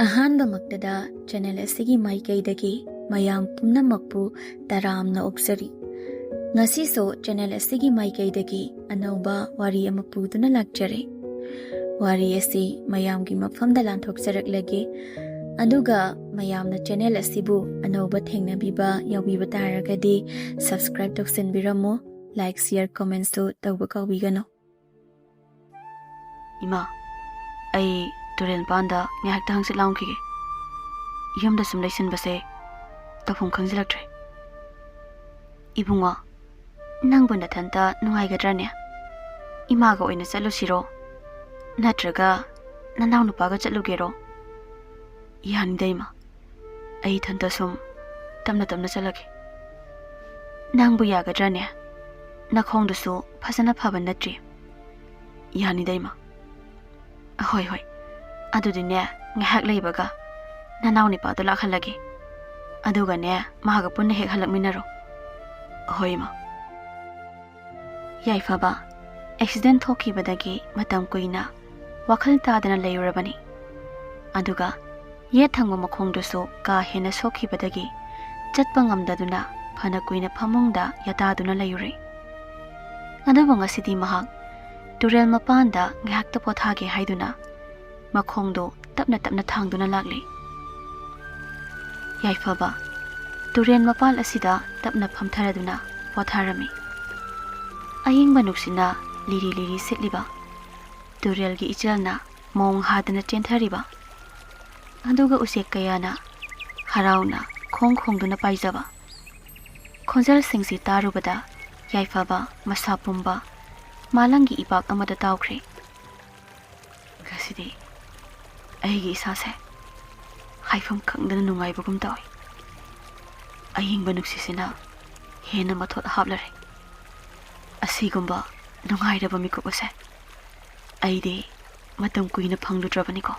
ꯑꯍꯥꯟꯕꯃꯛꯇꯗ channel ꯑꯁꯤꯒꯤ ꯃꯥꯏꯀꯩꯗꯒꯤ ꯃꯌꯥꯝ ꯄꯨꯝꯅꯃꯛꯄꯨ ꯇꯔꯥꯝꯅ ꯑꯣꯛꯆꯔꯤ꯫ ꯉꯁꯤꯁꯨ ꯆꯦꯅꯦꯜ ꯑꯁꯤꯒꯤ ꯃꯥꯏꯀꯩꯗꯒꯤ ꯑꯅꯧꯕ ꯋꯥꯔꯤ ꯑꯃ ꯄꯨꯗꯨꯅ ꯂꯥꯛꯆꯔꯦ꯫ ꯋꯥꯔꯤ ꯑꯁꯤ ꯃꯌꯥꯝꯒꯤ ꯃꯐꯝꯗ ꯂꯥꯟꯊꯣꯛꯆꯔꯛꯂꯒꯦ, ꯑꯗꯨꯒ ꯃꯌꯥꯝꯅ ꯆꯦꯅꯦꯜ ꯑꯁꯤꯕꯨ ꯑꯅꯧꯕ ꯊꯦꯡꯅꯕꯤꯕ ꯌꯥꯎꯕꯤꯕ ꯇꯥꯔꯒꯗꯤ ꯁꯕꯁꯀ꯭ꯔꯥꯏꯕ ꯇꯧꯁꯤꯟꯕꯤꯔꯝꯃꯨ, ꯂꯥꯏꯛ, ꯁꯤꯌꯔ, ꯀꯣꯃꯦꯟꯠꯁꯨ ꯇꯧꯕ ꯀꯥꯎꯕꯤꯒꯅꯨ꯫ ꯏꯃꯥ, ꯑꯩ ꯇꯨꯔꯦꯜ ꯃꯄꯥꯟꯗ ꯉꯥꯏꯍꯥꯛꯇ ꯍꯪꯆꯤꯠ ꯂꯥꯡꯈꯤꯒꯦ꯫ ꯌꯨꯝꯗ ꯁꯨꯝ ꯂꯩꯁꯤꯟꯕꯁꯦ ꯇꯧꯐꯝ ꯈꯪꯖꯤꯜꯂꯛꯇ꯭ꯔꯦ꯫ ꯏꯕꯨꯡꯉꯣ, ꯅꯪꯕꯨ ꯅꯊꯟꯇ ꯅꯨꯡꯉꯥꯏꯒꯗ꯭ꯔꯅꯦ? ꯏꯃꯥꯒ ꯑꯣꯏꯅ ꯆꯠꯂꯨꯁꯤꯔꯣ? ꯅꯠꯇ꯭ꯔꯒ ꯅꯅꯥꯎ ꯅꯨꯄꯥꯒ ꯆꯠꯂꯨꯒꯦꯔꯣ? ꯌꯥꯅꯤꯗ ꯏꯃꯥ, ꯑꯩ ꯏꯊꯟꯇ ꯁꯨꯝ ꯇꯞꯅ ꯇꯞꯅ ꯆꯠꯂꯒꯦ꯫ ꯅꯪꯕꯨ ꯌꯥꯒꯗ꯭ꯔꯅꯦ? ꯅꯈꯣꯡꯗꯨꯁꯨ ꯐꯖꯅ ꯐꯕ ꯅꯠꯇ꯭ꯔꯤ꯫ ꯌꯥꯅꯤꯗ ꯏꯃꯥ꯫ ꯍꯣꯏ, ꯑꯗꯨꯗꯤꯅꯦ ꯉꯥꯏꯍꯥꯛ ꯂꯩꯕꯒ ꯅꯅꯥꯎ ꯅꯨꯄꯥꯗꯣ ꯂꯥꯛꯍꯜꯂꯒꯦ, ꯑꯗꯨꯒꯅꯦ ꯃꯥꯒ ꯄꯨꯟꯅ ꯍꯦꯛ ꯍꯜꯂꯛꯃꯤꯟꯅꯔꯣ꯫ ꯍꯣꯏ ꯏꯃꯥ꯫ ꯌꯥꯏꯐꯕ, ꯑꯦꯛꯁꯤꯗꯦꯟ ꯊꯣꯛꯈꯤꯕꯗꯒꯤ ꯃꯇꯝ ꯀꯨꯏꯅ ꯋꯥꯈꯜ ꯇꯥꯗꯅ ꯂꯩꯔꯨꯔꯕꯅꯤ, ꯑꯗꯨꯒ ꯌꯦꯠ ꯊꯪꯕ ꯃꯈꯣꯡꯗꯨꯁꯨ ꯀꯥ ꯍꯦꯟꯅ ꯁꯣꯛꯈꯤꯕꯗꯒꯤ ꯆꯠꯄ ꯉꯝꯗꯗꯨꯅ ꯐꯅ ꯀꯨꯏꯅ ꯐꯃꯨꯡꯗ ꯌꯥꯇꯥꯗꯨꯅ ꯂꯩꯔꯨꯔꯦ꯫ ꯑꯗꯨꯕꯨ ꯉꯁꯤꯗꯤ ꯃꯍꯥꯛ ꯇꯨꯔꯦꯜ ꯃꯄꯥꯟꯗ ꯉꯥꯏꯍꯥꯛꯇ ꯄꯣꯊꯥꯒꯦ ꯍꯥꯏꯗꯨꯅ ꯃꯈꯣꯡꯗꯣ ꯇꯞꯅ ꯇꯞꯅ ꯊꯥꯡꯗꯨꯅ ꯂꯥꯛꯂꯤ꯫ ꯌꯥꯏꯐꯕ ꯇꯨꯔꯦꯜ ꯃꯄꯥꯟ ꯑꯁꯤꯗ ꯇꯞꯅ ꯐꯝꯊꯔꯗꯨꯅ ꯄꯣꯊꯥꯔꯝꯃꯤ꯫ ꯑꯏꯪꯕ ꯅꯨꯡꯁꯤꯠꯅ ꯂꯤꯔꯤ ꯂꯤꯔꯤ ꯁꯤꯠꯂꯤꯕ, ꯇꯨꯔꯦꯜꯒꯤ ꯏꯆꯦꯜꯅ ꯃꯣꯡ ꯍꯥꯗꯅ ꯆꯦꯟꯊꯔꯤꯕ, ꯑꯗꯨꯒ ꯎꯆꯦꯛ ꯀꯌꯥꯅ ꯍꯔꯥꯎꯅ ꯈꯣꯡꯗꯨꯅ ꯄꯥꯏꯖꯕ ꯈꯣꯟꯖꯦꯜꯁꯤꯡꯁꯤ ꯇꯥꯔꯨꯕꯗ ꯌꯥꯏꯐꯕ ꯃꯁꯥ ꯄꯨꯝꯕ ꯃꯥꯂꯪꯒꯤ ꯏꯄꯥꯛ ꯑꯃꯗ ꯇꯥꯎꯈ꯭ꯔꯦ꯫ ꯉꯁꯤꯗꯤ ꯑꯩꯒꯤ ꯏꯁꯥꯁꯦ ꯍꯥꯏꯐꯝ ꯈꯪꯗꯅ ꯅꯨꯡꯉꯥꯏꯕꯒꯨꯝ ꯇꯧꯏ꯫ ꯑꯏꯪꯕ ꯅꯨꯡꯁꯤꯠꯁꯤꯅ ꯍꯦꯟꯅ ꯃꯊꯣꯠ ꯍꯥꯞꯂꯔꯦ꯫ ꯑꯁꯤꯒꯨꯝꯕ ꯅꯨꯡꯉꯥꯏꯔꯕ ꯃꯤꯀꯨꯞ ꯑꯁꯦ ꯑꯩꯗꯤ ꯃꯇꯝ ꯀꯨꯏꯅ ꯐꯪꯂꯨꯗ꯭ꯔꯕꯅꯤꯀꯣ꯫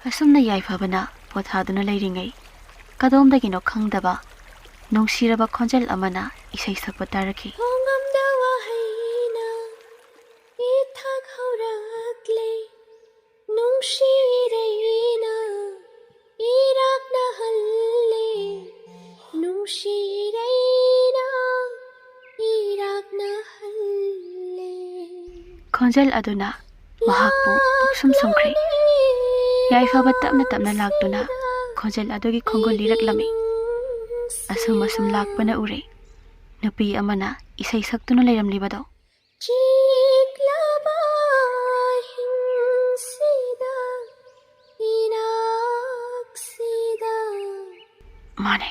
ꯑꯁꯨꯝꯅ ꯌꯥꯏꯐꯕꯅ ꯄꯣꯊꯥꯗꯨꯅ ꯂꯩꯔꯤꯉꯩ ꯀꯗꯣꯝꯗꯒꯤꯅꯣ ꯈꯪꯗꯕ ꯅꯨꯡꯁꯤꯔꯕ ꯈꯣꯟꯖꯦꯜ ꯑꯃꯅ ꯏꯁꯩ ꯁꯛꯄ ꯇꯥꯔꯛꯈꯤ꯫ ꯈꯣꯟꯖꯦꯜ ꯑꯗꯨꯅ ꯃꯍꯥꯛꯄꯨ ꯄꯨꯛꯁꯨꯝ ꯁꯨꯝꯈ꯭ꯔꯦ꯫ ꯌꯥꯏꯐꯕ ꯇꯞꯅ ꯇꯞꯅ ꯂꯥꯛꯇꯨꯅ ꯈꯣꯟꯖꯦꯜ ꯑꯗꯨꯒꯤ ꯈꯣꯡꯒꯨꯜ ꯂꯤꯔꯛꯂꯝꯃꯤ꯫ ꯑꯁꯨꯝ ꯂꯥꯛꯄꯅ ꯎꯔꯦ ꯅꯨꯄꯤ ꯑꯃꯅ ꯏꯁꯩ ꯁꯛꯇꯨꯅ ꯂꯩꯔꯝꯂꯤꯕꯗꯣ꯫ ꯃꯥꯅꯦ,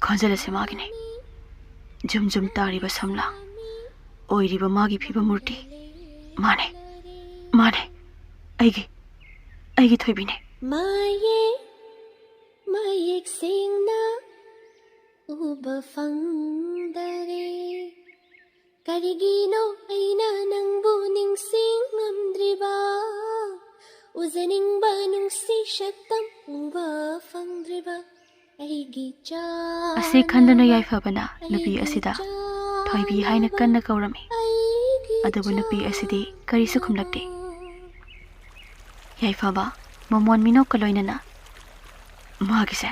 ꯈꯣꯟꯖꯦꯜ ꯑꯁꯤ ꯃꯥꯒꯤꯅꯦ꯫ ꯖꯨꯝ ꯖꯨꯝ ꯇꯥꯔꯤꯕ ꯁꯝꯂꯥꯡ, ꯑꯣꯏꯔꯤꯕ ꯃꯥꯒꯤ ꯐꯤꯕꯝ ꯃꯨꯔꯇꯤ, ꯃꯥꯅꯦ, ꯑꯩꯒꯤ ꯊꯣꯏꯕꯤꯅꯦ꯫ ꯃꯌꯦꯛ ꯁꯦꯡꯅ ꯎꯕ ꯐꯪꯗꯔꯦ, ꯀꯔꯤꯒꯤꯅꯣ ꯑꯩꯅ ꯅꯪꯕꯨ ꯅꯤꯡꯁꯤꯡꯉꯝꯗ꯭ꯔꯤꯕ, ꯎꯖꯅꯤꯡꯕ ꯅꯨꯡꯁꯤ ꯁꯛꯇꯝ ꯎꯕ ꯐꯪꯗ꯭ꯔꯤꯕ ꯑꯩꯒꯤ ꯆꯥꯅ꯫ ꯑꯁꯤ ꯈꯟꯗꯨꯅ ꯌꯥꯏꯐꯕꯅ ꯅꯨꯄꯤ ꯑꯁꯤꯗ ꯊꯣꯏꯕꯤ ꯍꯥꯏꯅ ꯀꯟꯅ ꯀꯧꯔꯝꯃꯤ, ꯑꯗꯨꯕꯨ ꯅꯨꯄꯤ ꯑꯁꯤꯗꯤ ꯀꯔꯤꯁꯨ ꯈꯨꯝꯂꯛꯇꯦ꯫ ꯌꯥꯏꯐꯕ ꯃꯃꯣꯟ ꯃꯤꯅꯣꯛꯀ ꯂꯣꯏꯅꯅ ꯃꯥꯒꯤꯁꯦ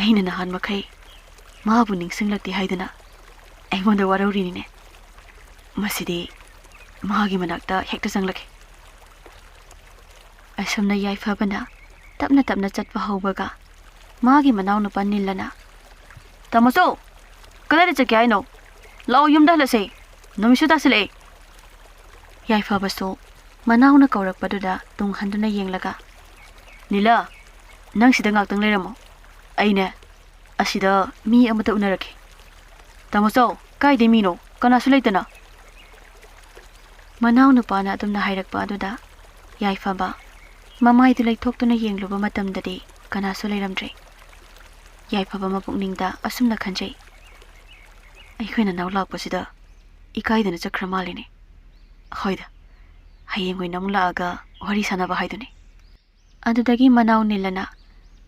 ꯑꯩꯅ ꯅꯍꯥꯟ ꯃꯈꯩ ꯃꯥꯕꯨ ꯅꯤꯡꯁꯤꯡꯂꯛꯇꯦ ꯍꯥꯏꯗꯨꯅ ꯑꯩꯉꯣꯟꯗ ꯋꯥꯔꯧꯔꯤꯅꯤꯅꯦ꯫ ꯃꯁꯤꯗꯤ ꯃꯥꯒꯤ ꯃꯅꯥꯛꯇ ꯍꯦꯛꯇ ꯆꯪꯂꯛꯀꯦ꯫ ꯑꯁꯨꯝꯅ ꯌꯥꯏꯐꯕꯅ ꯇꯞꯅ ꯇꯞꯅ ꯆꯠꯄ ꯍꯧꯕꯒ ꯃꯥꯒꯤ ꯃꯅꯥꯎꯅꯨꯄꯥ ꯅꯤꯜꯂꯅ, ꯇꯥꯃꯣꯆꯧ, ꯀꯗꯥꯏꯗ ꯆꯠꯀꯦ ꯍꯥꯏꯅꯣ? ꯂꯥꯛꯑꯣ, ꯌꯨꯝꯗ ꯍꯜꯂꯁꯦ, ꯅꯨꯃꯤꯠꯁꯨ ꯇꯥꯁꯤꯜꯂꯛꯑꯦ꯫ ꯌꯥꯏꯐꯕꯁꯨ ꯃꯅꯥꯎꯅ ꯀꯧꯔꯛꯄꯗꯨꯗ ꯇꯨꯡ ꯍꯟꯗꯨꯅ ꯌꯦꯡꯂꯒ, ꯅꯤꯂꯥ, ꯅꯪ ꯁꯤꯗ ꯉꯥꯛꯇꯪ ꯂꯩꯔꯝꯃꯣ, ꯑꯩꯅꯦ ꯑꯁꯤꯗ ꯃꯤ ꯑꯃꯇ ꯎꯅꯔꯛꯀꯦ꯫ ꯇꯥꯃꯣꯆꯧ, ꯀꯥꯏꯗꯩ ꯃꯤꯅꯣ? ꯀꯅꯥꯁꯨ ꯂꯩꯇꯅ꯫ ꯃꯅꯥꯎꯅꯨꯄꯥꯅ ꯑꯗꯨꯝꯅ ꯍꯥꯏꯔꯛꯄ ꯑꯗꯨꯗ ꯌꯥꯏꯐꯕ ꯃꯃꯥꯏꯗꯨ ꯂꯩꯊꯣꯛꯇꯨꯅ ꯌꯦꯡꯂꯨꯕ ꯃꯇꯝꯗꯗꯤ ꯀꯅꯥꯁꯨ ꯂꯩꯔꯝꯗ꯭ꯔꯦ꯫ ꯌꯥꯏꯐꯕ ꯃꯄꯨꯛꯅꯤꯡꯗ ꯑꯁꯨꯝꯅ ꯈꯟꯖꯩ, ꯑꯩꯈꯣꯏ ꯅꯅꯥꯎ ꯂꯥꯛꯄꯁꯤꯗ ꯏꯀꯥꯏꯗꯅ ꯆꯠꯈ꯭ꯔ ꯃꯥꯜꯂꯤꯅꯦ꯫ ꯍꯣꯏꯗ, ꯍꯌꯦꯡ ꯑꯣꯏꯅ ꯑꯃꯨꯛ ꯂꯥꯛꯑꯒ ꯋꯥꯔꯤ ꯁꯥꯟꯅꯕ ꯍꯥꯏꯗꯨꯅꯤ꯫ ꯑꯗꯨꯗꯒꯤ ꯃꯅꯥꯎ ꯅꯤꯜꯂꯅ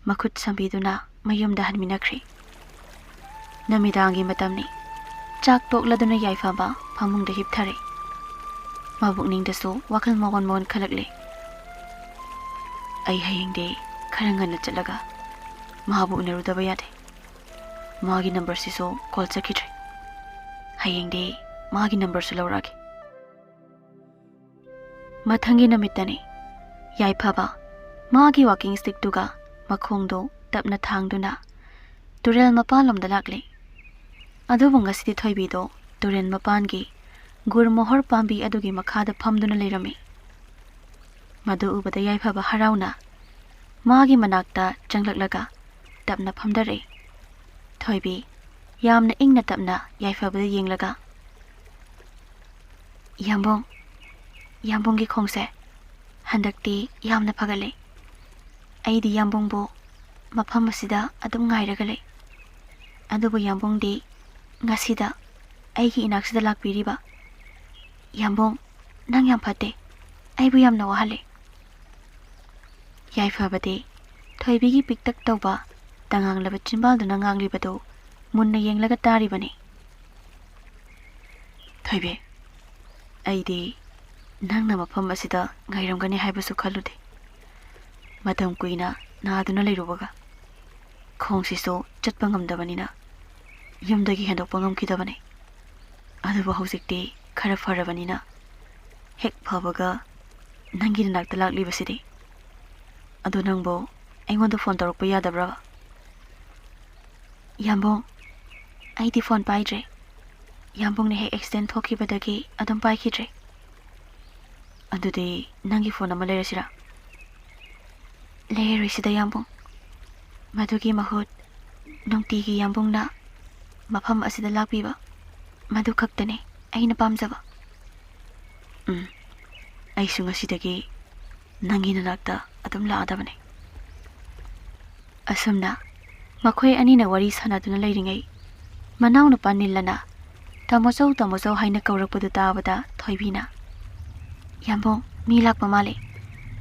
ꯃꯈꯨꯠ ꯁꯝꯕꯤꯗꯨꯅ ꯃꯌꯨꯝꯗ ꯍꯟꯃꯤꯟꯅꯈ꯭ꯔꯦ꯫ ꯅꯨꯃꯤꯗꯥꯡꯒꯤ ꯃꯇꯝꯅꯤ꯫ ꯆꯥꯛ ꯇꯣꯛꯂꯗꯨꯅ ꯌꯥꯏꯐꯕ ꯐꯃꯨꯡꯗ ꯍꯤꯞꯊꯔꯦ꯫ ꯃꯕꯨꯛꯅꯤꯡꯗꯁꯨ ꯋꯥꯈꯜ ꯃꯋꯣꯟ ꯃꯋꯣꯟ ꯈꯜꯂꯛꯂꯦ꯫ ꯑꯩ ꯍꯌꯦꯡꯗꯤ ꯈꯔ ꯉꯟꯅ ꯆꯠꯂꯒ ꯃꯥꯕꯨ ꯎꯅꯔꯨꯗꯕ ꯌꯥꯗꯦ ꯃꯥꯒꯤ ꯅꯝꯕꯔꯁꯤꯁꯨ ꯀꯣꯜ ꯆꯠꯈꯤꯗ꯭ꯔꯦ ꯍꯌꯦꯡꯗꯤ ꯃꯥꯒꯤ ꯅꯝꯕꯔꯁꯨ ꯂꯧꯔꯛꯑꯒꯦ ꯃꯊꯪꯒꯤ ꯅꯨꯃꯤꯠꯇꯅꯤ ꯌꯥꯏꯐꯕ ꯃꯥꯒꯤ ꯋꯥꯀꯤꯡ ꯁ꯭ꯇꯤꯛꯇꯨꯒ ꯃꯈꯣꯡꯗꯣ ꯇꯞꯅ ꯊꯥꯡꯗꯨꯅ ꯇꯨꯔꯦꯜ ꯃꯄꯥꯟꯂꯣꯝꯗ ꯂꯥꯛꯂꯤ ꯑꯗꯨꯕꯨ ꯉꯁꯤꯗꯤ ꯊꯣꯏꯕꯤꯗꯣ ꯇꯨꯔꯦꯜ ꯃꯄꯥꯟꯒꯤ ꯒꯨꯔꯃꯣꯍꯣꯔ ꯄꯥꯝꯕꯤ ꯑꯗꯨꯒꯤ ꯃꯈꯥꯗ ꯐꯝꯗꯨꯅ ꯂꯩꯔꯝꯃꯤ ꯃꯗꯨ ꯎꯕꯗ ꯌꯥꯏꯐꯕ ꯍꯔꯥꯎꯅ ꯃꯥꯒꯤ ꯃꯅꯥꯛꯇ ꯆꯪꯂꯛꯂꯒ ꯇꯞꯅ ꯐꯝꯗꯔꯛꯏ ꯊꯣꯏꯕꯤ ꯌꯥꯝꯅ ꯏꯪꯅ ꯇꯞꯅ ꯌꯥꯏꯐꯕꯗ ꯌꯦꯡꯂꯒ ꯌꯥꯝꯕꯨꯡꯒꯤ ꯈꯣꯡꯁꯦ ꯍꯟꯗꯛꯇꯤ ꯌꯥꯝꯅ ꯐꯒꯠꯂꯦ ꯑꯩꯗꯤ ꯌꯥꯝꯕꯨꯡꯕꯨ ꯃꯐꯝ ꯑꯁꯤꯗ ꯑꯗꯨꯝ ꯉꯥꯏꯔꯒ ꯂꯩ ꯑꯗꯨꯕꯨ ꯌꯥꯝꯕꯨꯡꯗꯤ ꯉꯁꯤꯗ ꯑꯩꯒꯤ ꯏꯅꯥꯛꯁꯤꯗ ꯂꯥꯛꯄꯤꯔꯤꯕ ꯌꯥꯝꯕꯨꯡ ꯅꯪ ꯌꯥꯝ ꯐꯠꯇꯦ ꯑꯩꯕꯨ ꯌꯥꯝꯅ ꯋꯥꯍꯜꯂꯦ ꯌꯥꯏꯐꯕꯗꯤ ꯊꯣꯏꯕꯤꯒꯤ ꯄꯤꯛꯇꯛ ꯇꯧꯕ ꯇꯉꯥꯡꯂꯕ ꯆꯤꯟꯕꯥꯜꯗꯨꯅ ꯉꯥꯡꯂꯤꯕꯗꯨ ꯃꯨꯟꯅ ꯌꯦꯡꯂꯒ ꯇꯥꯔꯤꯕꯅꯤ ꯊꯣꯏꯕꯤ ꯑꯩꯗꯤ ꯅꯪꯅ ꯃꯐꯝ ꯑꯁꯤꯗ ꯉꯥꯏꯔꯝꯒꯅꯤ ꯍꯥꯏꯕꯁꯨ ꯈꯜꯂꯨꯗꯦ ꯃꯇꯝ ꯀꯨꯏꯅ ꯅꯥꯗꯨꯅ ꯂꯩꯔꯨꯕꯒ ꯈꯣꯡꯁꯤꯁꯨ ꯆꯠꯄ ꯉꯝꯗꯕꯅꯤ나 ꯌꯨꯝꯗꯒꯤ ꯍꯦꯟꯗꯣꯛꯄ ꯉꯝꯈꯤꯗꯕꯅꯤ ꯑꯗꯨꯕꯨ ꯍꯧꯖꯤꯛꯇꯤ ꯈꯔ ꯐꯔꯕꯅꯤ나 ꯍꯦꯛ ꯐꯕꯒ ꯅꯪꯒꯤ ꯅꯥꯛꯇ ꯂꯥꯛꯂꯤꯕꯁꯤꯗꯤ ꯑꯗꯨ ꯅꯪꯕꯨ ꯑꯩꯉꯣꯟꯗ ꯐꯣꯟ ꯇꯧꯔꯛꯄ ꯌꯥꯗꯕ꯭ꯔꯥ ꯌꯥꯝꯕꯨꯡ ꯑꯩꯗꯤ ꯐꯣꯟ ꯄꯥꯏꯗ꯭ꯔꯦ ꯌꯥꯝꯕꯨꯡꯅ ꯍꯦꯛ ꯑꯦꯛꯁꯤꯗꯦꯟ ꯊꯣꯛꯈꯤꯕꯗꯒꯤ ꯑꯗꯨꯝ ꯄꯥꯏꯈꯤꯗ꯭ꯔꯦ ꯑꯗꯨꯗꯤ ꯅꯪꯒꯤ ꯐꯣꯟ ꯑꯃ ꯂꯩꯔꯁꯤꯔꯥ ꯂꯩꯔꯣꯏꯁꯤꯗ ꯌꯥꯝꯕꯨꯡ ꯃꯗꯨꯒꯤ ꯃꯍꯨꯠ ꯅꯨꯡꯇꯤꯒꯤ ꯌꯥꯝꯕꯨꯡꯅ ꯃꯐꯝ ꯑꯁꯤꯗ ꯂꯥꯛꯄꯤꯕ ꯃꯗꯨ ꯈꯛꯇꯅꯤ ꯑꯩꯅ ꯄꯥꯝꯖꯕ ꯑꯩꯁꯨ ꯉꯁꯤꯗꯒꯤ ꯅꯪꯒꯤ ꯅꯅꯥꯛꯇ ꯑꯗꯨꯝ ꯂꯥꯛꯑꯗꯕꯅꯤ ꯑꯁꯨꯝꯅ ꯃꯈꯣꯏ ꯑꯅꯤꯅ ꯋꯥꯔꯤ ꯁꯥꯟꯅꯗꯨꯅ ꯂꯩꯔꯤꯉꯩ ꯃꯅꯥꯎꯅꯨꯄꯥ ꯅꯤꯜꯂꯅ ꯇꯥꯃꯣꯆꯧ ꯍꯥꯏꯅ ꯀꯧꯔꯛꯄꯗꯨ ꯇꯥꯕꯗ ꯊꯣꯏꯕꯤꯅ ꯌꯥꯝꯕꯨꯡ ꯃꯤ ꯂꯥꯛꯄ ꯃꯥꯜꯂꯦ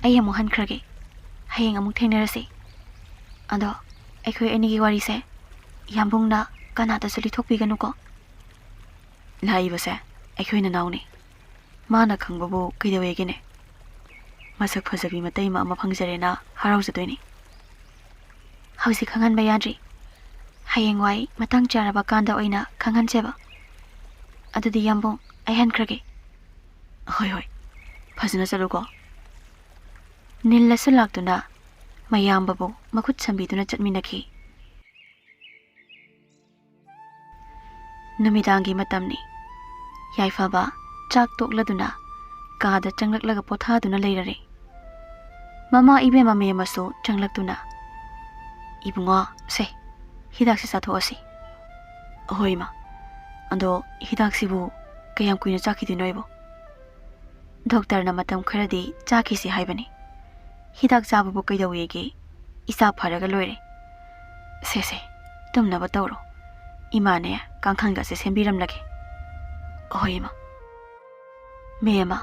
ꯑꯩ ꯑꯃꯨꯛ ꯍꯟꯈ꯭ꯔꯒꯦ ꯍꯌꯦꯡ ꯑꯃꯨꯛ ꯊꯦꯡꯅꯔꯁꯤ ꯑꯗꯣ ꯑꯩꯈꯣꯏ ꯑꯅꯤꯒꯤ ꯋꯥꯔꯤꯁꯦ ꯌꯥꯝꯕꯨꯡꯅ ꯀꯅꯥꯗꯁꯨ ꯂꯤꯊꯣꯛꯄꯤꯒꯅꯨꯀꯣ ꯂꯥꯛꯏꯕꯁꯦ ꯑꯩꯈꯣꯏ ꯅꯅꯥꯎꯅꯤ ꯃꯥꯅ ꯈꯪꯕꯕꯨ ꯀꯩꯗꯧꯋꯦꯒꯦꯅꯦ ꯃꯁꯛ ꯐꯖꯕꯤ ꯃꯇꯩꯃ ꯑꯃ ꯐꯪꯖꯔꯦꯅ ꯍꯔꯥꯎꯖꯗꯣꯏꯅꯤ ꯍꯧꯖꯤꯛ ꯈꯪꯍꯟꯕ ꯌꯥꯗ꯭ꯔꯤ ꯍꯌꯦꯡꯋꯥꯏ ꯃꯇꯥꯡ ꯆꯥꯔꯕ ꯀꯥꯟꯗ ꯑꯣꯏꯅ ꯈꯪꯍꯟꯁꯦꯕ ꯑꯗꯨꯗꯤ ꯌꯥꯝꯕꯨꯡ ꯑꯩ ꯍꯟꯈ꯭ꯔꯒꯦ ꯍꯣꯏ ꯐꯖꯅ ꯆꯠꯂꯨꯀꯣ ꯅꯤꯜꯂꯁꯨ ꯂꯥꯛꯇꯨꯅ ꯃꯌꯥꯝꯕꯕꯨ ꯃꯈꯨꯠ ꯁꯝꯕꯤꯗꯨꯅ ꯆꯠꯃꯤꯟꯅꯈꯤ ꯅꯨꯃꯤꯗꯥꯡꯒꯤ ꯃꯇꯝꯅꯤ ꯌꯥꯏꯐꯕ ꯆꯥꯛ ꯇꯣꯛꯂꯗꯨꯅ ꯀꯥꯗ ꯆꯪꯂꯛꯂꯒ ꯄꯣꯊꯥꯗꯨꯅ ꯂꯩꯔꯔꯦ ꯃꯃꯥ ꯏꯕꯦꯝꯃ ꯃꯦꯝꯃꯁꯨ ꯆꯪꯂꯛꯇꯨꯅ 이붕아, 세, 히닥시 사토어시. 어허이마, 안도 히닥시부 kayam kuina chakidino ibo. Doctor na matam kharadi chakisi haibani. Hidak chabubu kaidawege isa pharaga loire. Se, tumnaba tawro. Imane kangkhanga se sembiram lage. Ohoima. Mema,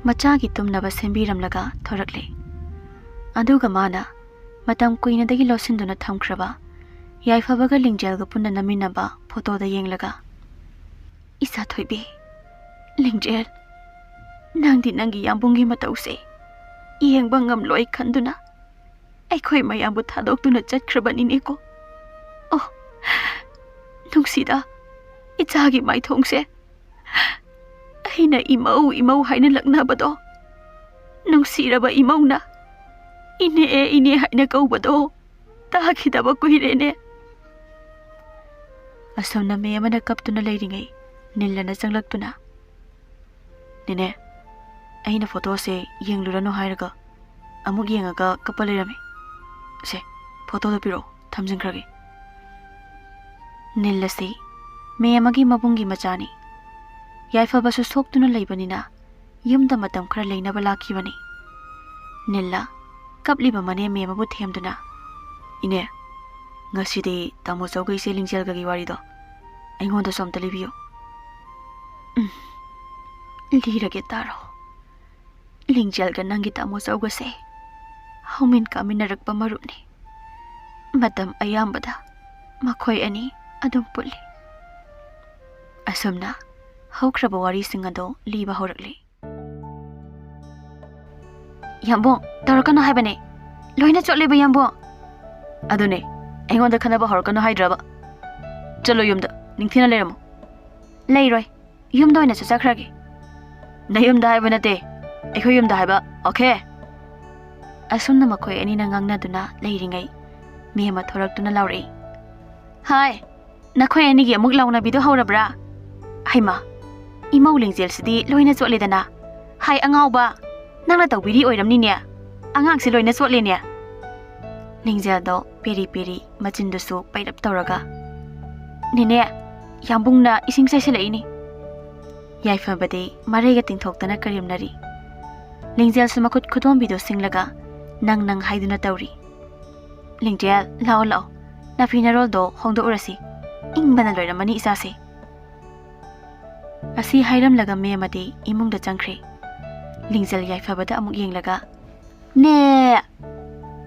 machagi tumnaba sembiram laga thorakle. Aduga mana matam kuinadagi losinduna thamkraba yaifabaga lingjelga punna naminaba photoda yenglaga isa thoibe lingjel nangdi nangi yambungi matause yengba ngamloi khanduna aikhoi mayambu thadoktuna chatkhrabanine ko oh nungsida ichagi maithongse aina imau haina laknabado nungsiraba imauna ine haina kaubado takhidaba kuirene asomna me amana kaptuna leiringai nillana changlaktuna nene aina photo se yenglurano hairaga amuk yengaga kapalirame se photo do piro thamjingrage nillasi me amagi mabungi machani yaifabasu soktuna leibanina yumda matam khara leinaba lakhibani nilla kapliba mane me mabu themduna ine ngaside tamo chaugai se lingjelga gi wari do aingonda somta libiyo lirage taro lingjelga nangi tamo chauga se haumin kaminarakpa marupni matam ayambada makhoi ani adum pulli asumna haukraba wari singado liba horakli yambong tarakana haibane Loina chotle ba yambo. Adune, aingonda khanaba horkano haidraba. Chalo yumda, ningthina leramo. Leiroi, yumda oina chakhrage. Na yumda haiba nate, aiko yumda haiba, okay? Asumna makhoi ani na ngangna duna leiringai. Mi ama thoraktuna laurei. Hai, nakhoi ani gi amuk launa bidu haurabra. Haima, imau lingjel sidi loina chotle dana. Hai angauba, nangna tawbiri oiramni ne. Angang si loina chotle ne. Lingjel do peri peri machindusu pairap tawraga. Nene, yambungna ising saisilai ni. Yaifabade marega tingthoktana karimnari. Lingjel sumakut khudom bidu singlaga nang haiduna tawri. Lingjel lao lao na funeral do hongdo urasi ingbana loiramani isase. Asi hairam laga me amade imungda changkhre. Lingjel yaifabada amuk yenglaga ne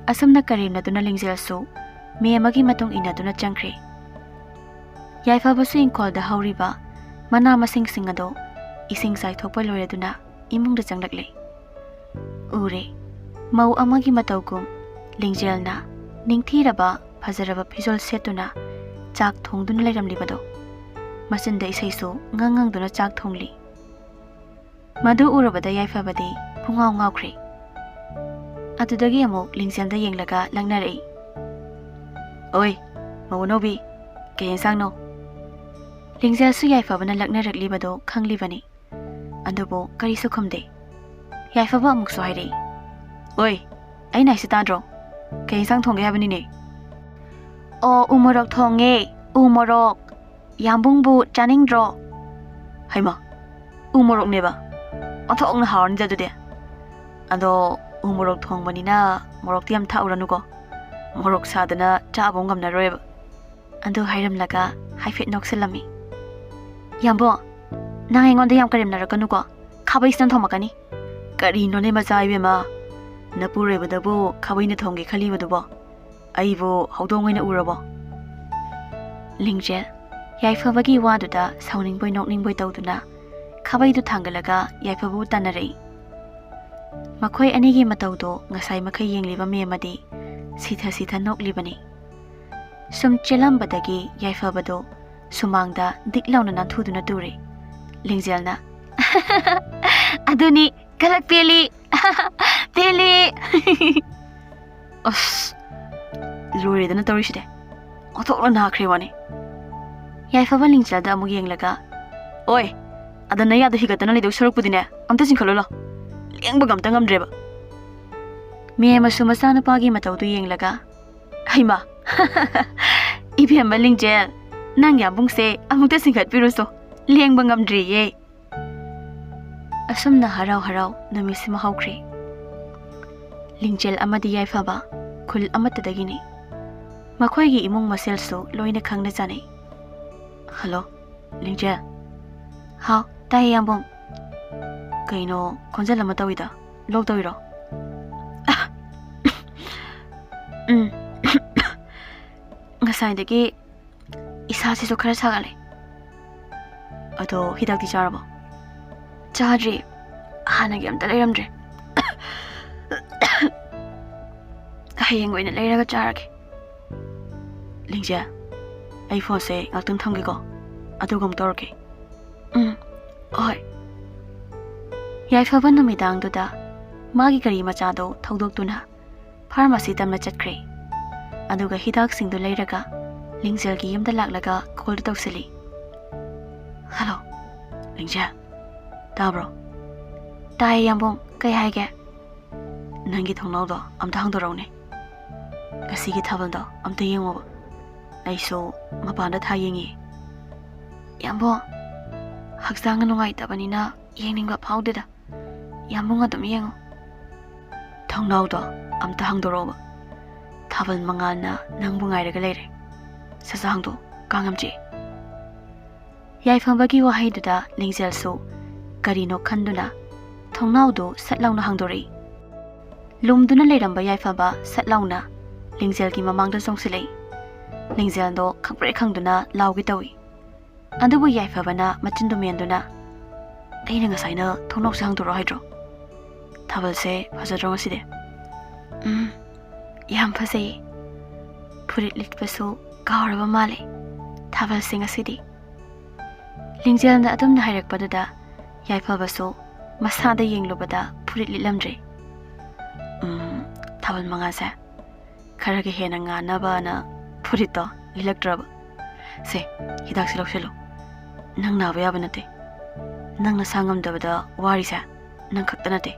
asumna karimna duna lingjel su me amagi matung ina duna changkhre. Yaifabasu ingkolda hauriba mana masing singado ising sai thokpa loiraduna imungda changlakle. Ure mau amagi matawgum lingjelna ningthiraba phajaraba phijol setuna chak thongduna leiramlibado masinda isaisu ngangang duna chak thongli. Madu urabada yaifabade phungau ngaukhre. Atudagi amuk lingjelda yenglaga langnarei. Oi, mawunobi, ke sangno. Lingjel su yaifabana laknaraklibado khanglibani. Adubo karisu khumde. Yaifaba amuk so hairei. Oi, ai nai sitadro. Ke sang thongge habani ne. O umorok thonge, umorok. Yambungbu chaningdro. Haima, umorok neba. Anthokna hawn jadude. Ado umorok thongbani na morok tiam thauраnugo. Morok sadana chabong gamna roeba. Ando hairam laga haifet nokselami. Yambo, nang aingonda yam karim narakanugo. Khabai stan thomakani. Kari none maza ibema. Napure badabo khabai na thongge khali badubo. Aibo haudongoina urabo. Lingjel yaifabagi waduda sauningboy nokningboi tawduna khabai du thangalaga yaifabu tanarei. Makhoi anigi matawdo ngasai makhai yengliba me amadi sitha noklibani. Sum chelambadagi yaifabado sumangda diklauna nanthuduna ture. Lingjelna aduni kalak peli peli os lure dana torishide othokla nakhre wani. Yaifaba lingjelda amuk yenglaga oi adana yadu higatana lidu sarukpudine amta singkhalolo lengba gamta ngamdreba. Me masu masana pagi matawdu yenglaga haima ibemba lingjel nang yambungse amukta singkhat piruso lengba ngamdri ye. Asumna harau namisima haukhre. Lingjel amadi yaifaba khul amatadagini. Makhoigi imung maselsu loina khangna jane. Hello, Lingjel. How, tai yambung. Kaino konjal ama tawida. Log tawiro. Ngasaidagi isasisu khara sagale. Ado hidak di charabo. Chadri hanagi amta leiramdre. Hayeng oina leiraga charage. Lingjel, ai phone se ngaktung thamge ko adugam torke. Oi. Yaifaba numidang duda magi gari machado thaudoktuna pharmacy tamna chatkre. Aduga hidak singdu leiraga Lingjel gi yamda laklaga call tawsili. Hello, Lingjel. Tabro. Tai yambong kai haige. Nangi thongnawdo amta hangdorone. Gasigi thabaldo amta yengoba. Aiso mapanda tha yengi. Yambo haksang nungai tabanina yeningba phaudeda. Yambong adum yengo. Thongnawdo amta hangdoroba. Thabal mangana nangbungai raga leire. Sasangdo kangamji. Yaifambagi wahaiduda Lingjel so karino khanduna thongnawdo satlauna hangdori. Lumduna leiramba yaifaba satlauna Lingjel gi mamangda songsilei. Lingjel do khangpre khangduna lawgi tawi. Adubu yaifabana machindu menduna aina ngasaina thongnaw sang doro haidro. Thabal se phajadro ngaside. Yam fazay. Furit litpasu kauraba male. Thaval sing asidi. Lingjel na adum na hairakpaduda yaifabasu masada yenglubada furit litlamdre. Thaval mangasa. Kharaga hena nganaba na furito lilakdraba. Se hidak silokselo. Nang naba yaba nate. Nang nasangamdabada wari sa nang khakta nate.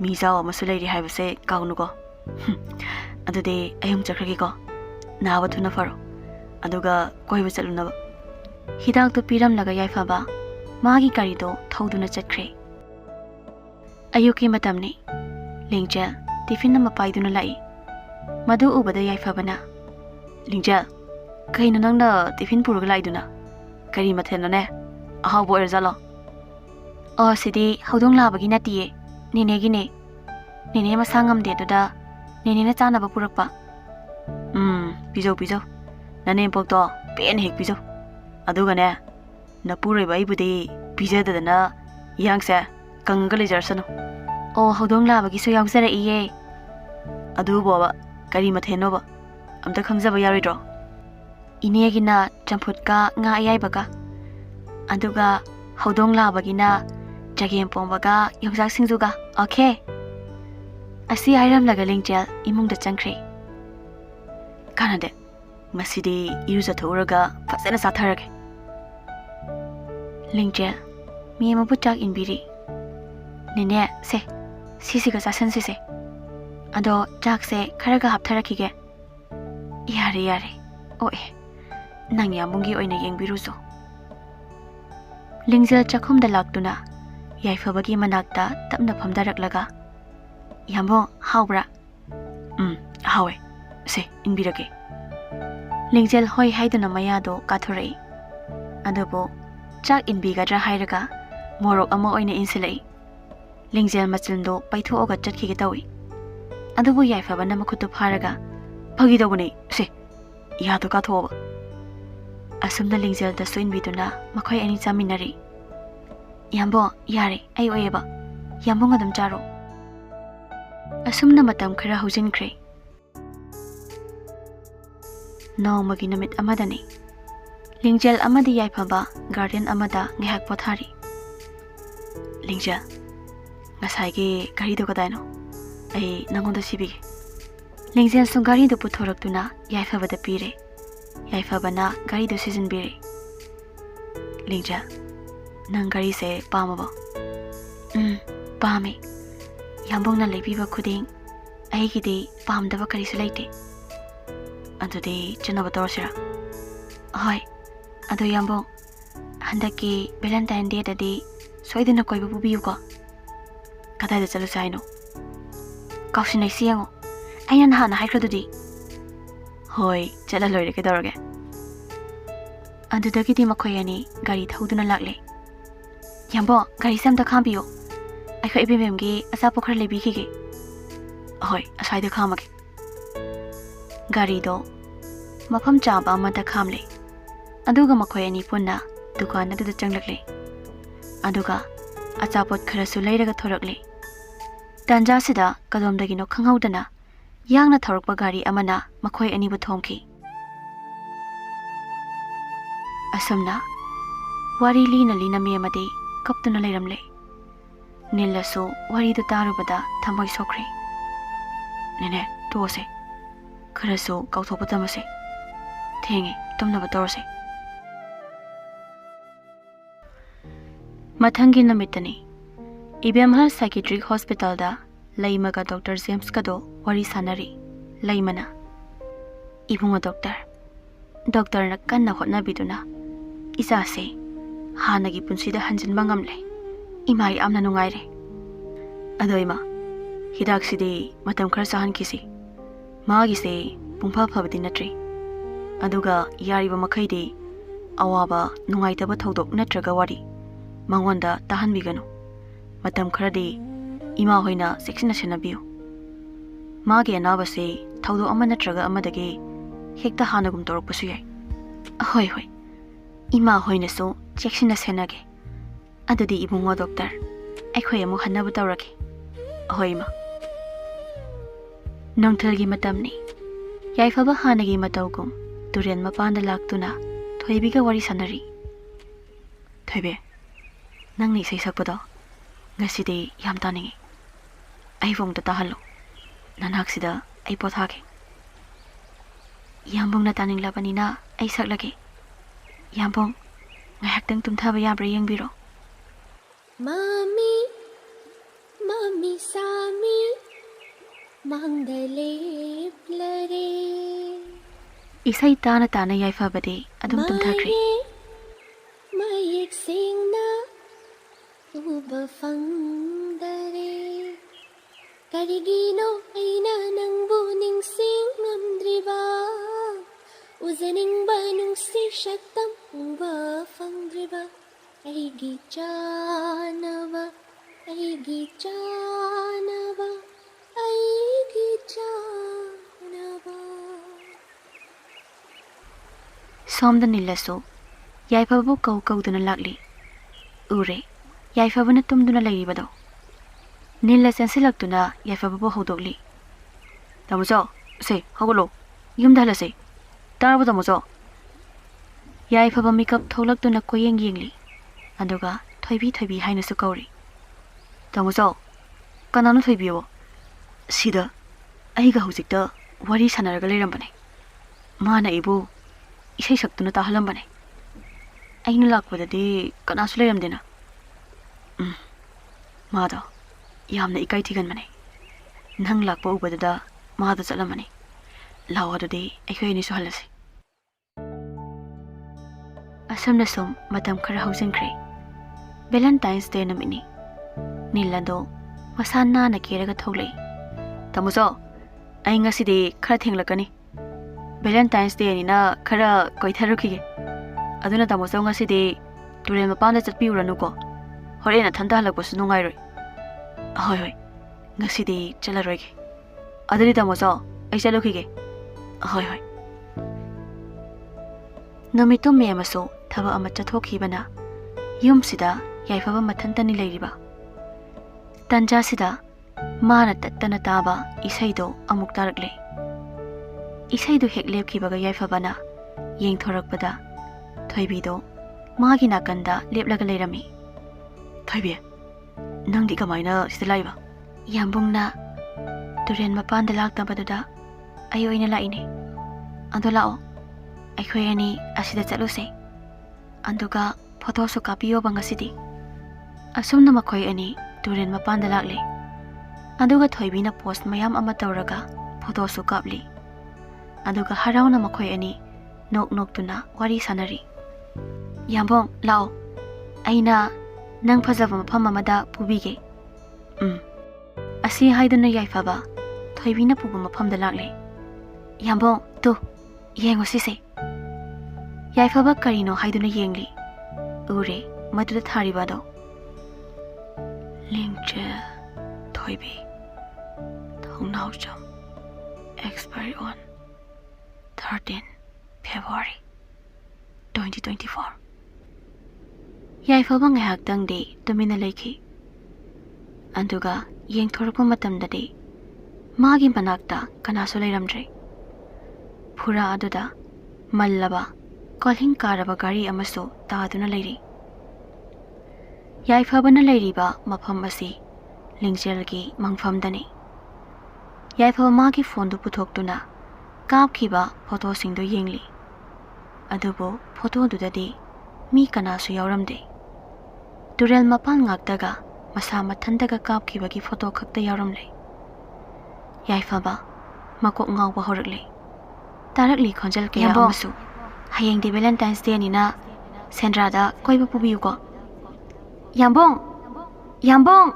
Mizaw amasu leiri haibase kaunugo. Adudi ayum chakragi ko. Naba thuna faro. Aduga koiba chalunaba. Hidak tu piram laga yaifaba. Magi karido thauduna chatkre. Ayuki matamni. Lingjel tifin na mapaiduna lai. Madu ubada yaifabana. Lingjel, kaino nang na tifin purug laiduna. Kari mathena ne. Ahabo erzalo. Oh sidi haudong labagi natiye. Nene gine. Nene masangam de duda. Nene na chana ba purakpa. Pijo. Nane pokto pen hek pijo. Aduga ne. Na pure ba ibudi pija dadana yangsa kangal jarsano. Oh haudong labagi so yangsara iye. Adu boba kari matheno ba. Amta khangjaba yaridro. Inegina champhutka nga ayaibaga. Aduga haudong labagina jagem pongbaga yongsak singjuga. Okay. Asi airam laga lingjel imungda changkhre. Kanade. Masidi iruja thoraga fasana satharage. Lingjel mi emabu chak inbiri. Nene se sisiga sasan se. Ado chak se kharaga haptharakige. Yare. Oe. Nang yamungi oina yengbiruso. Lingjel chakhumda laktuna yaifabagi manakta tapna phamdaraklaga. Yambo haubra. Hawe. Se inbirage. Lingjel hoi haiduna mayado kathorei. Adobo chak inbigadra hairaga morok ama oina insilai. Lingjel machilndo paithoga chatkige tawi. Adobo yaifabana makhutu pharaga phagidobune se yado kathoba. Asumna lingjel da soin biduna makhoi ani chaminari. Yambo yare ai oeba. Yambo ngadam charo. Asumna matam khara haujinkre. Nongmagi namit amadani. Lingjel amadi yaifaba garden amada ngihak pothari. Lingjel ngasai gari do kadaino. Ai nangonda sibige. Lingjel sung gari do puthoraktuna yaifaba da pire. Yaifabana gari do season bire. Lingjel nang gari se pamaba. Pame. Yambong na leibiba khuding aigidi pamdaba karisu leite. Adudi chanaba torsira. Hoi. Ado yambong handaki Valentine day dadi soiduna koiba pubiyu ko. Kadai da chalu saino. Kausinai siyango. Aina nahana haikradudi. Hoi, chala loire ke dorage. Adudagidi makoyani gari thauduna lagle. Yambo gari samta khambiyo. Aiko ibimemgi asa pokhar lebikige. Hoi, asaida khamage. Gari do mafam chaba amata khamle. Aduga makoyani punna dukan aduda changlakle. Aduga achapot kharasu leiraga thorakle. Tanja sida kadomdagino khanghaudana yangna thorakpa gari amana makhoi ani bu thomki. Asamna wari lina me amadi kaptuna leiramle. Nillasu wari du tarubada thamoi sokre. Nene tose kharasu kauthopatamase. Thengi tumnaba torse. Mathangi namitani Ibemhal Psychiatric Hospital da Laimaga Dr. James Kado wari sanari Laimana Ibunga Doctor na kanna hotnabiduna isa se hanagi punsida hanjinba ngamle imai amna nungaire adoima hidak sidi matam khar sahan kisi magi se pungpha phabadi natri aduga yariba makhaidi awaba nungaitaba thodok natraga wari mangonda tahanbiganu matam kharadi ima hoina seksina senabiyo magi anabase thodo ama natraga amadagi hekta hanagum torokpasu yai hoi ima hoina so cheksina senage adudi ibungo doctor aikhoi amu hanabu tawrake hoi ma ꯅꯣꯡꯊꯜꯒꯤ ꯃꯇꯝꯅꯤ ꯌꯥꯏꯐꯕ ꯍꯥꯟꯅꯒꯤ ꯃꯇꯧꯒꯨꯝ ꯇꯨꯔꯦꯟ ꯃꯄꯥꯟꯗ ꯂꯥꯛꯇꯨꯅ ꯊꯣꯏꯕꯤꯒ ꯋꯥꯔꯤ ꯁꯥꯟꯅꯔꯤ ꯊꯣꯏꯕꯤ ꯅꯪꯅ ꯏꯁꯩ ꯁꯛꯄꯗꯣ ꯉꯁꯤꯗꯤ ꯌꯥꯝ ꯇꯥꯅꯤꯡꯉꯤ ꯑꯩꯕꯨ ꯑꯃꯨꯛꯇ ꯇꯥꯍꯜꯂꯨ ꯅꯅꯥꯛꯁꯤꯗ ꯑꯩ ꯄꯣꯊꯥꯒꯦ ꯌꯥꯝꯕꯨꯡꯅ ꯇꯥꯅꯤꯡꯂꯕꯅꯤꯅ ꯑꯩ ꯁꯛꯂꯒꯦ ꯌꯥꯝꯕꯨꯡ ꯉꯥꯏꯍꯥꯛꯇꯪ ꯇꯨꯝꯊꯕ ꯌꯥꯕ꯭ꯔꯥ ꯌꯦꯡꯕꯤꯔꯣ Mami, mami sami, mangdale plare. ꯏꯁꯩ ꯇꯥꯅ ꯇꯥꯅ ꯌꯥꯏꯐꯕꯗꯤ ꯑꯗꯨꯝ ꯇꯨꯝꯊꯈ꯭ꯔꯦ Mayek singna, uba fangdare. Karigino aina nangbu ningsing ngamdriba. Uzaning ba nungsi shatam uba fangdriba. Aigi chanava, aigi chanava, aigi chanava. ꯁꯣꯝꯗ ꯅꯤꯜꯂꯁꯨ ꯌꯥꯏꯐꯕꯕꯨ ꯀꯧꯗꯨꯅ ꯂꯥꯛꯂꯤ ꯎꯔꯦ ꯌꯥꯏꯐꯕꯅ ꯇꯨꯝꯗꯨꯅ ꯂꯩꯔꯤꯕꯗꯣ ꯅꯤꯜꯂ ꯆꯦꯟꯁꯤꯜꯂꯛꯇꯨꯅ ꯌꯥꯏꯐꯕꯕꯨ ꯍꯧꯗꯣꯛꯂꯤ ꯇꯥꯃꯣꯆꯧ ꯁꯦ ꯍꯧꯒꯠꯂꯣ ꯌꯨꯝꯗ ꯍꯜꯂꯁꯦ ꯇꯥꯔꯕꯣ ꯇꯥꯃꯣꯆꯧ ꯌꯥꯏꯐꯕ ꯃꯤꯀꯞ ꯊꯣꯛꯂꯛꯇꯨꯅ ꯀꯣꯌꯦꯡ ꯌꯦꯡꯂꯤ ꯑꯗꯨꯒ ꯊꯣꯏꯕꯤ ꯊꯣꯏꯕꯤ ꯍꯥꯏꯅꯁꯨ ꯀꯧꯔꯤ ꯇꯥꯃꯣꯆꯧ ꯀꯅꯥꯅꯣ ꯊꯣꯏꯕꯤꯌꯣ ꯁꯤꯗ ꯑꯩꯒ ꯍꯧꯖꯤꯛꯇ ꯋꯥꯔꯤ ꯁꯥꯟꯅꯔꯒ ꯂꯩꯔꯝꯕꯅꯦ ꯃꯥꯅ ꯑꯩꯕꯨ ꯏꯁꯩ ꯁꯛꯇꯨꯅ ꯇꯥꯍꯜꯂꯝꯕꯅꯦ ꯑꯩꯅ ꯂꯥꯛꯄꯗꯗꯤ ꯀꯅꯥꯁꯨ ꯂꯩꯔꯝꯗꯦꯅ ꯃꯥꯗꯣ ꯌꯥꯝꯅ ꯏꯀꯥꯏ ꯊꯤꯒꯟꯕꯅꯦ ꯅꯪ ꯂꯥꯛꯄ ꯎꯕꯗꯨꯗ ꯃꯥꯗꯣ ꯆꯠꯂꯝꯃꯅꯤ ꯂꯥꯛꯑꯣ ꯑꯗꯨꯗꯤ ꯑꯩꯈꯣꯏ ꯑꯅꯤꯁꯨ ꯍꯜꯂꯁꯤ ꯑꯁꯨꯝꯅ ꯁꯨꯝ ꯃꯇꯝ ꯈꯔ ꯍꯧꯖꯤꯟꯈ꯭ꯔꯦ ꯚꯦꯂꯦꯟꯇꯥꯏꯟꯁ ꯗꯦ ꯅꯨꯃꯤꯠꯅꯤ ꯅꯤꯜ ꯑꯗꯣ ꯃꯁꯥ ꯅꯥꯟꯅ ꯀꯦꯔꯒ ꯊꯣꯛꯂꯛꯏ ꯇꯥꯃꯣꯆꯧ ꯑꯩ ꯉꯁꯤꯗꯤ ꯈꯔ ꯊꯦꯡꯂꯛꯀꯅꯤ ꯚꯦꯂꯦꯟꯇꯥꯏꯟꯁ ꯗꯦꯅꯤꯅ ꯈꯔ ꯀꯣꯏꯊꯔꯨꯈꯤꯒꯦ ꯑꯗꯨꯅ ꯇꯥꯃꯣꯆꯧ ꯉꯁꯤꯗꯤ ꯇꯨꯔꯦꯟ ꯃꯄꯥꯟꯗ ꯆꯠꯄꯤꯎꯔꯅꯨꯀꯣ ꯍꯣꯔꯦꯟ ꯅꯊꯟꯇ ꯍꯜꯂꯛꯄꯁꯨ ꯅꯨꯡꯉꯥꯏꯔꯣꯏ ꯍꯣꯏ ꯍꯣꯏ ꯉꯁꯤꯗꯤ ꯆꯠꯂꯔꯣꯏꯒꯦ ꯑꯗꯨꯗꯤ ꯇꯥꯃꯣꯆꯧ ꯑꯩ ꯆꯠꯂꯨꯈꯤꯒꯦ ꯍꯣꯏ ꯍꯣꯏ ꯅꯨꯃꯤꯠꯇꯨ ꯃꯦꯝꯃꯁꯨ ꯊꯕꯛ ꯑꯃ ꯆꯠꯊꯣꯛꯈꯤꯕꯅ ꯌꯨꯝꯁꯤꯗ ꯌꯥꯏꯐꯕ ꯃꯊꯟꯇꯅꯤ ꯂꯩꯔꯤꯕ ꯇꯟꯖꯥꯁꯤꯗ ꯃꯥꯅ ꯇꯠꯇꯅ ꯇꯥꯕ ꯏꯁꯩꯗꯣ ꯑꯃꯨꯛ ꯇꯥꯔꯛꯂꯦ ꯏꯁꯩꯗꯨ ꯍꯦꯛ ꯂꯦꯞꯈꯤꯕꯒ ꯌꯥꯏꯐꯕꯅ ꯌꯦꯡꯊꯣꯔꯛꯄꯗ ꯊꯣꯏꯕꯤꯗꯣ ꯃꯥꯒꯤ ꯅꯥꯀꯟꯗ ꯂꯦꯞꯂꯒ ꯂꯩꯔꯝꯃꯤ ꯊꯣꯏꯕꯤ ꯅꯪꯗꯤ ꯀꯃꯥꯏꯅ ꯁꯤꯗ ꯂꯥꯛꯏꯕ ꯌꯥꯝꯕꯨꯡꯅ ꯇꯨꯔꯦꯟ ꯃꯄꯥꯟꯗ ꯂꯥꯛꯇꯕꯗꯨꯗ ꯑꯩ ꯑꯣꯏꯅ ꯂꯥꯛꯏꯅꯦ ꯑꯗꯣ ꯂꯥꯛꯑꯣ ꯑꯩꯈꯣꯏ ꯑꯅꯤ ꯑꯁꯤꯗ ꯆꯠꯂꯨꯁꯦ ꯑꯗꯨꯒ ꯐꯣꯇꯣꯁꯨ ꯀꯥꯞꯄꯤꯌꯣꯕ ꯉꯁꯤꯗꯤ ꯑꯁꯨꯝꯅ ꯃꯈꯣꯏ ꯑꯅꯤ ꯇꯨꯔꯦꯟ ꯃꯄꯥꯟꯗ ꯂꯥꯛꯂꯦ ꯑꯗꯨꯒ ꯊꯣꯏꯕꯤꯅ ꯄꯣꯁ ꯃꯌꯥꯝ ꯑꯃ ꯇꯧꯔꯒ ꯐꯣꯇꯣꯁꯨ ꯀꯥꯞꯂꯤ ꯑꯗꯨꯒ ꯍꯔꯥꯎꯅ ꯃꯈꯣꯏ ꯑꯅꯤ ꯅꯣꯛ ꯅꯣꯛꯇꯨꯅ ꯋꯥꯔꯤ ꯁꯥꯟꯅꯔꯤ ꯌꯥꯝꯕꯨꯡ ꯂꯥꯛꯑꯣ ꯑꯩꯅ ꯅꯪ ꯐꯖꯕ ꯃꯐꯝ ꯑꯃꯗ ꯄꯨꯕꯤꯒꯦ ꯑꯁꯤ ꯍꯥꯏꯗꯨꯅ ꯌꯥꯏꯐꯕ ꯊꯣꯏꯕꯤꯅ ꯄꯨꯕ ꯃꯐꯝꯗ ꯂꯥꯛꯂꯦ ꯌꯥꯝꯕꯨꯡ ꯇꯨ ꯌꯦꯡꯉꯨ ꯁꯤꯁꯦ ꯌꯥꯏꯐꯕ ꯀꯔꯤꯅꯣ ꯍꯥꯏꯗꯨꯅ ꯌꯦꯡꯂꯤ ꯎꯔꯦ ꯃꯗꯨꯗ ꯊꯥꯔꯤꯕꯗꯣ ꯂꯤꯡꯆꯦꯜ ꯊꯣꯏꯕꯤ ꯊꯧꯅꯥꯎꯖꯝ expiry on 13 February 2024 ꯌꯥꯏꯐꯕ ꯉꯥꯏꯍꯥꯛꯇꯪꯗꯤ ꯇꯨꯃꯤꯟꯅ ꯂꯩꯈꯤ ꯑꯗꯨꯒ ꯌꯦꯡꯊꯣꯔꯛꯄ ꯃꯇꯝꯗꯗꯤ ꯃꯥꯒꯤ ꯃꯅꯥꯛꯇ ꯀꯅꯥꯁꯨ ꯂꯩꯔꯝꯗ꯭ꯔꯦ ꯐꯨꯔꯥ ꯑꯗꯨꯗ ꯃꯜꯂꯕ ꯀꯣꯜꯍꯤꯡ ꯀꯥꯔꯕ ꯒꯥꯔꯤ ꯑꯃꯁꯨ ꯇꯥꯗꯨꯅ ꯂꯩꯔꯤ ꯌꯥꯏꯐꯕꯅ ꯂꯩꯔꯤꯕ ꯃꯐꯝ ꯑꯁꯤ ꯂꯤꯡꯖꯦꯜꯒꯤ ꯃꯪꯐꯝꯗꯅꯤ ꯌꯥꯏꯐꯕ ꯃꯥꯒꯤ ꯐꯣꯟꯗꯨ ꯄꯨꯊꯣꯛꯇꯨꯅ ꯀꯥꯞꯈꯤꯕ ꯐꯣꯇꯣꯁꯤꯡꯗꯨ ꯌꯦꯡꯂꯤ ꯑꯗꯨꯕꯨ ꯐꯣꯇꯣꯗꯨꯗꯗꯤ ꯃꯤ ꯀꯅꯥꯁꯨ ꯌꯥꯎꯔꯝꯗꯦ ꯇꯨꯔꯦꯜ ꯃꯄꯥꯟ ꯉꯥꯛꯇꯒ ꯃꯁꯥ ꯃꯊꯟꯇꯒ ꯀꯥꯞꯈꯤꯕꯒꯤ ꯐꯣꯇꯣ ꯈꯛꯇ ꯌꯥꯎꯔꯝꯂꯦ ꯌꯥꯏꯐꯕ ꯃꯀꯣꯛ ꯉꯥꯎꯕ ꯍꯧꯔꯛꯂꯦ ꯇꯥꯔꯛꯂꯤ ꯈꯣꯟꯖꯦꯜ ꯀꯌꯥ ꯑꯃꯁꯨ ꯍꯌꯦꯡꯗꯤ ꯚꯦꯂꯦꯟꯇꯥꯏꯟꯁ ꯗꯦꯅꯤꯅ ꯁꯦꯟꯗ꯭ꯔꯥꯗ ꯀꯣꯏꯕ ꯄꯨꯕꯤꯌꯨꯀꯣ ꯌꯥꯝꯕꯨꯡ ꯌꯥꯝꯕꯨꯡ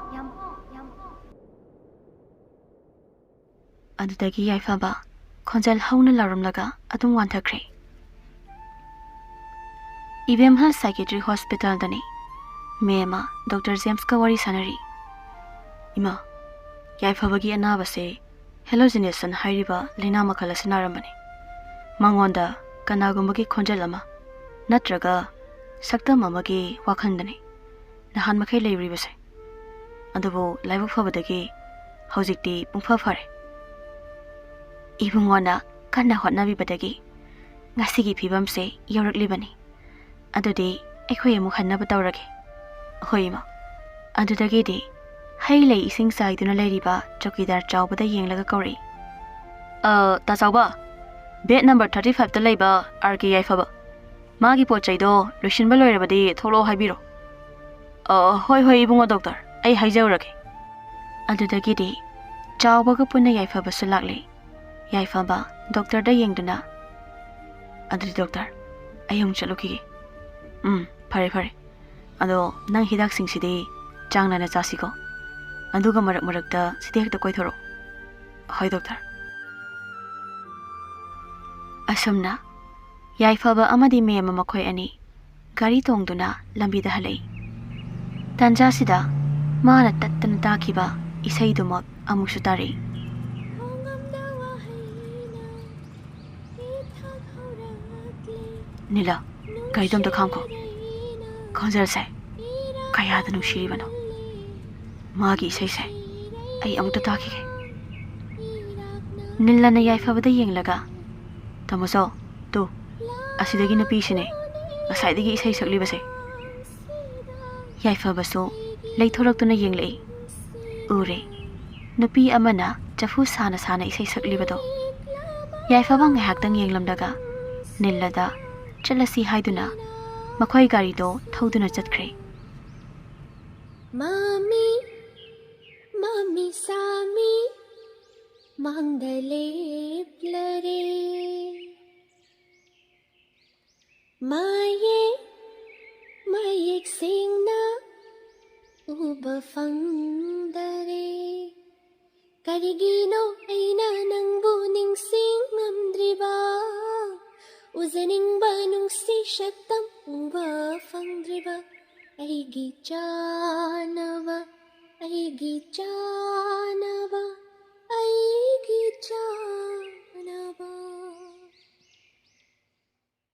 ꯑꯗꯨꯗꯒꯤ ꯌꯥꯏꯐꯕ ꯈꯣꯟꯖꯦꯜ ꯍꯧꯅ ꯂꯥꯎꯔꯝꯂꯒ ꯑꯗꯨꯝ ꯋꯥꯟꯊꯈ꯭ꯔꯦ ꯏꯕꯦꯝꯍꯜ ꯁꯥꯏꯀꯦꯇ꯭ꯔꯤ ꯍꯣꯁꯄꯤꯇꯥꯜꯗꯅꯤ ꯃꯦꯝꯃ ꯗꯣꯛꯇꯔ ꯖꯦꯝꯁꯀ ꯋꯥꯔꯤ ꯁꯥꯟꯅꯔꯤ ꯏꯃꯥ ꯌꯥꯏꯐꯕꯒꯤ ꯑꯅꯥꯕꯁꯦ ꯍꯦꯂꯣꯖꯤꯅꯦꯁꯟ ꯍꯥꯏꯔꯤꯕ ꯂꯩꯅꯥ ꯃꯈꯜ ꯑꯁꯤ ꯅꯥꯔꯝꯕꯅꯤ ꯃꯉꯣꯟꯗ ꯀꯅꯥꯒꯨꯝꯕꯒꯤ ꯈꯣꯟꯖꯦꯜ ꯑꯃ ꯅꯠꯇ꯭ꯔꯒ ꯁꯛꯇꯝ ꯑꯃꯒꯤ ꯋꯥꯈꯜꯗꯅꯤ ꯅꯍꯥꯟ ꯃꯈꯩ ꯂꯩꯔꯤꯕꯁꯦ ꯑꯗꯨꯕꯨ ꯂꯥꯏꯕꯛ ꯐꯕꯗꯒꯤ ꯍꯧꯖꯤꯛꯇꯤ ꯄꯨꯡꯐ ꯐꯔꯦ Ibungona kanna hotnabibadagi ngasigi phibamse yauраklibani. Adudi akhoi amu hannaba tawrage. Hoima. Adudagidi hai lei ising saiduna leiriba chokidar chawbada yenglaga kauri. Ta chawba. Bed number 35 ta leiba RK yaifaba. Magi pochaido loishinba loirabadi tholo haibiro. Hoi ibungo doctor. Ai haijaurage. Adudagidi chawbaga punna yaifaba sulakli. Yaifaba doctor da yengduna. Adudi doctor. Ayung chaluki. Pare. Ado nang hidak singsidi changna na chasiko. Aduga marak-marakta sidi hekta koithoro. Hoi doctor. Asumna yaifaba amadi mema makhoi ani gari tongduna lambida halai. Tanja sida mana tattana takiba isaidumak amukshu tari. Nila, gari domda khamko. Khonjalse kayada nungshiribano. Magi isaise ai amukta takige. Nila na yaifabada yenglaga. Tamoso, tu, asidagi na pisine, asaidagi isay saglibase. Yaifabaso, laythorak na yenglay. Ure, nupi amana, chafu sana isay saglibado. Yaifabang ngahaktang yenglamdaga, nilada, chalasi haiduna, makoy garido, tawduna chatkre. Mami, Sami, Mandale plare. Mayek singna uba fangdare. Karigino aina nang buning singamdriba. Uzaning banung si shaktam uba fangdriba. Aigi janava.